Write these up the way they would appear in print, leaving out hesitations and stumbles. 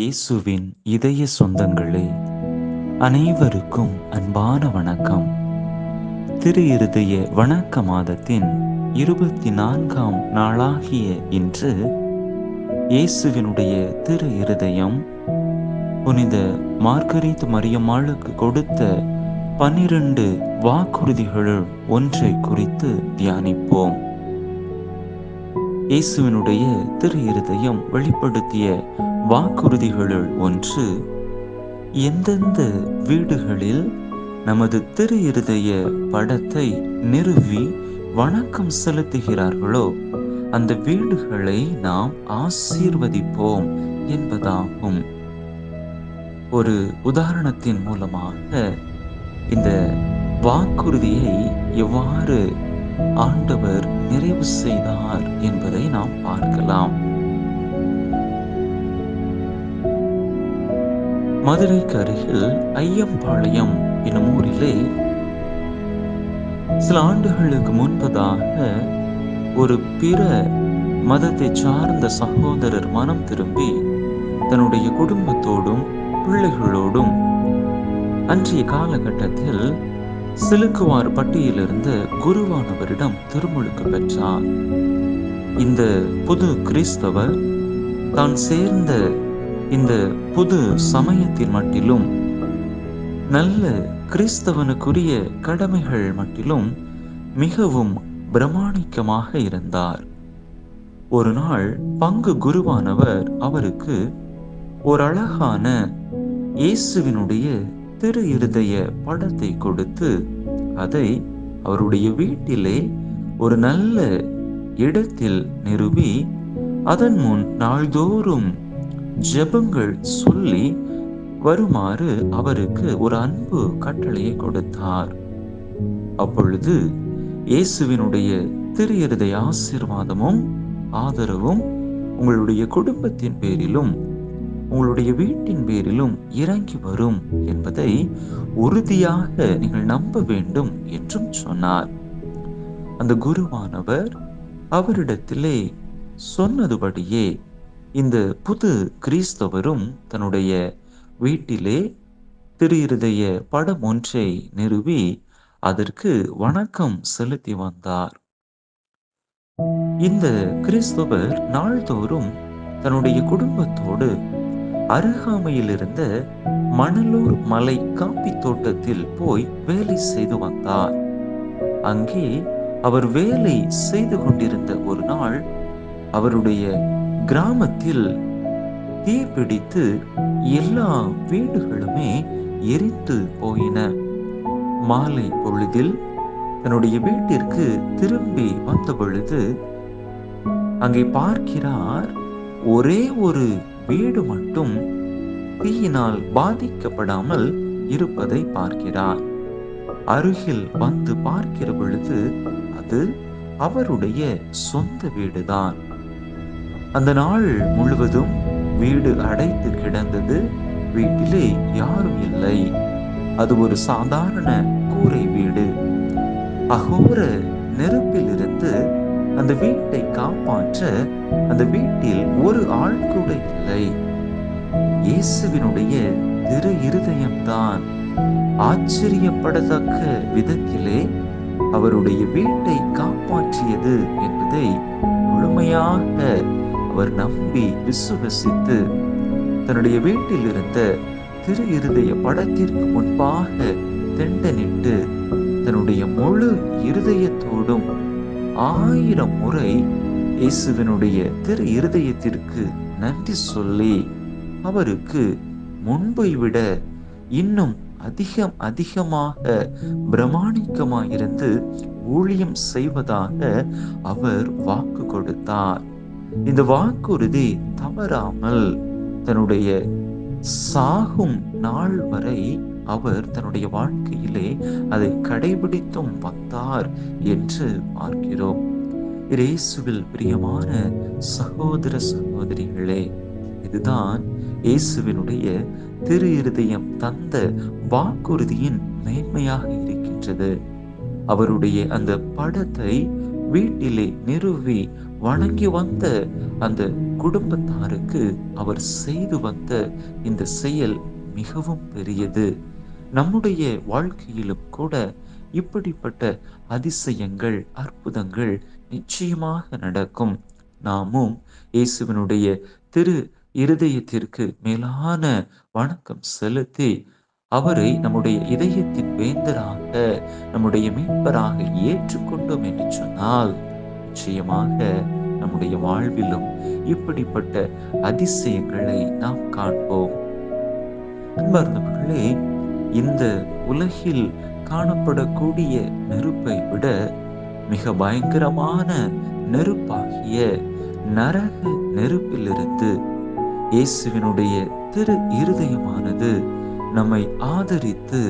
இயேசுவின் இதய சொந்தங்களே, அனைவருக்கும் அன்பான வணக்கம். திரு இருதய வணக்க மாதத்தின் 24ஆம் நாளாகிய இன்று இயேசுவினுடைய திரு இருதயம் புனித மார்கரீத் மரியம்மாளுக்கு கொடுத்த 12 வாக்குறுதிகளுள் ஒன்றை குறித்து தியானிப்போம். இயேசுவினுடைய திரு இருதயம் வெளிப்படுத்திய வாக்குறுதிகளுள் ஒன்று, எந்தெந்த வீடுகளில் நமது திரு இருதய படத்தை நிறுவி வணக்கம் செலுத்துகிறார்களோ அந்த வீடுகளை நாம் ஆசீர்வதிப்போம் என்பதாகும். ஒரு உதாரணத்தின் மூலமாக இந்த வாக்குறுதியை எவ்வாறு ஆண்டவர் நிறைவு செய்தார் என்பதை நாம் பார்க்கலாம். மதுரைக்கு அருகில் ஐயம்பாளையம் என்னும் ஊரிலே சில ஆண்டுகளுக்கு முன்பதாக ஒரு பிற மதத்தை சார்ந்த சகோதரர் மனம் திரும்பி தன்னுடைய குடும்பத்தோடும் பிள்ளைகளோடும் அன்றைய காலகட்டத்தில் சிலுக்குவார் பட்டியிலிருந்த குருவானவரிடம் திருமுழுக்கு பெற்றார். இந்த புது கிறிஸ்தவர் தான் சேர்ந்த இந்த புது சமயத்தின் மட்டிலும் நல்ல கிறிஸ்தவனுக்குரிய கடமைகள் மட்டிலும் மிகவும் பிரமாணிக்கமாக இருந்தார். ஒரு நாள் பங்கு குருவானவர் அவருக்கு ஒரு அழகான இயேசுவினுடைய திரு இருதய படத்தை கொடுத்து அதை அவருடைய வீட்டிலே ஒரு நல்ல இடத்தில் நிறுவி அதன் முன் நாள்தோறும் ஜெபங்கள் சொல்லி வருமாறு அவருக்கு ஒரு அன்பு கட்டளையை கொடுத்தார். அப்பொழுது இயேசுவினுடைய திரு இருதய ஆசீர்வாதமும் ஆதரவும் உங்களுடைய குடும்பத்தின் பேரிலும் உங்களுடைய வீட்டின் பேரிலும் இறங்கி வரும் என்பதை உறுதியாக நீங்கள் நம்ப வேண்டும் என்றும் சொன்னார். அந்த குருவானவர் அவரிடத்திலே சொன்னதுபடியே இந்த புது கிறிஸ்தவரும் தன்னுடைய வீட்டிலே திரு இருதய படம் ஒன்றை நிறுவி அதற்கு வணக்கம் செலுத்தி வந்தார். இந்த கிறிஸ்தவர் நாள்தோறும் தன்னுடைய குடும்பத்தோடு அருகாமையில் இருந்த மணலூர் மலை காப்பி தோட்டத்தில் போய் வேலை செய்து வந்தார். அங்கே அவர் வேலை செய்து கொண்டிருந்த ஒரு நாள் அவருடைய கிராமத்தில் தீப்பிடித்து எல்லா வீடுகளுமே எரிந்து போயின. மாலை பொழுதில் தன்னுடைய வீட்டிற்கு திரும்பி வந்த பொழுது அங்கே பார்க்கிறார், ஒரே ஒரு வீடு மட்டும் தீயினால் பாதிக்கப்படாமல் இருப்பதை பார்க்கிறார். அருகில் வந்து பார்க்கிற பொழுது அது அவருடைய சொந்த வீடுதான். அந்த நாள் முழுவதும் வீடு அடைத்து கிடந்தது. வீட்டிலே யாரும் இல்லை. அது ஒரு சாதாரண கூரை வீடு. அகோர நெருப்பில் இருந்து அந்த வீட்டை காப்பாற்ற அந்த வீட்டில் ஒரு ஆள் கூட இல்லை. இயேசுவினுடைய திரு இருதயம்தான் ஆச்சரியப்படத்தக்க விதத்திலே அவருடைய வீட்டை காப்பாற்றியது என்பதை முழுமையாக அவர் நம்பி விசுவசித்து தன்னுடைய வீட்டில் இருந்த திரு இருதய படத்திற்கு முன்பாக தெண்டனிட்டு தன்னுடைய முழு இருதயத்தோடும் 1000 முறை இயேசுவினுடைய திரு இருதயத்திற்கு நன்றி சொல்லி அவருக்கு முன்பை விட இன்னும் அதிகமாக பிரமாணிக்கமாயிருந்து ஊழியம் செய்வதாக அவர் வாக்கு கொடுத்தார். இந்த வாக்குறுதி தவறாமல் தன்னுடைய சாகும் நாள் வரை அவர் தன்னுடைய வாழ்க்கையிலே அதை கடைபிடித்தும் வந்தார் என்று பார்க்கிறோம். இயேசுவில் பிரியமான சகோதர சகோதரிகளே, இதுதான் இயேசுவினுடைய திரு இருதயம் தந்த வாக்குறுதியின் மேன்மையாக இருக்கின்றது. அவருடைய அந்த படத்தை வீட்டிலே நிறுவி வணங்கி வந்த அந்த குடும்பத்தாருக்கு அவர் செய்து வந்த இந்த செயல் மிகவும் பெரியது. நம்முடைய வாழ்க்கையிலும் கூட இப்படிப்பட்ட அதிசயங்கள், அற்புதங்கள் நிச்சயமாக நடக்கும். நாமும் இயேசுவினுடைய திரு இருதயத்திற்கு மேலான வணக்கம் செலுத்தி அவரை நம்முடைய இதயத்தின் வேந்தராக, நம்முடைய மீட்பராக ஏற்றுக்கொண்டோம் என்று சொன்னால், நிச்சயமாக நம்முடைய வாழ்விலும் இப்படிப்பட்ட அதிசயங்களை நாம் காண்போம். அன்பார்ந்தவர்களே, இந்த உலகில் காணப்படக்கூடிய நெருப்பை விட மிக பயங்கரமான நெருப்பாகிய நரக நெருப்பிலிருந்து இயேசுவினுடைய திரு இருதயமானது நம்மை ஆதரித்து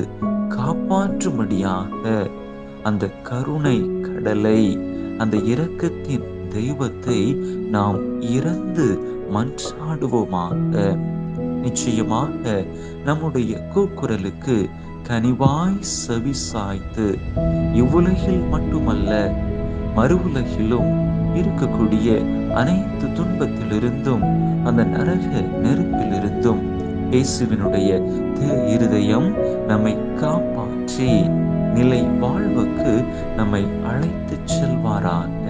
காப்பாற்றும்படியாக அந்த கருணை கடலை, அந்த இரக்கத்தின் தெய்வத்தை நாம் இறந்து மன்றாடுவோமாக. நிச்சயமாக நம்முடைய கூக்குரலுக்கு கனிவாய் செவி சாய்த்து இவ்வுலகில் மட்டுமல்ல மறு உலகிலும் இருக்கக்கூடிய அனைத்து துன்பத்திலிருந்தும் அந்த நரக நெருப்பிலிருந்தும் இயேசுவினுடைய திரு இருதயம் நம்மை காப்பாற்றி நிலை வாழ்வுக்கு நம்மை அழைத்து செல்வாராக.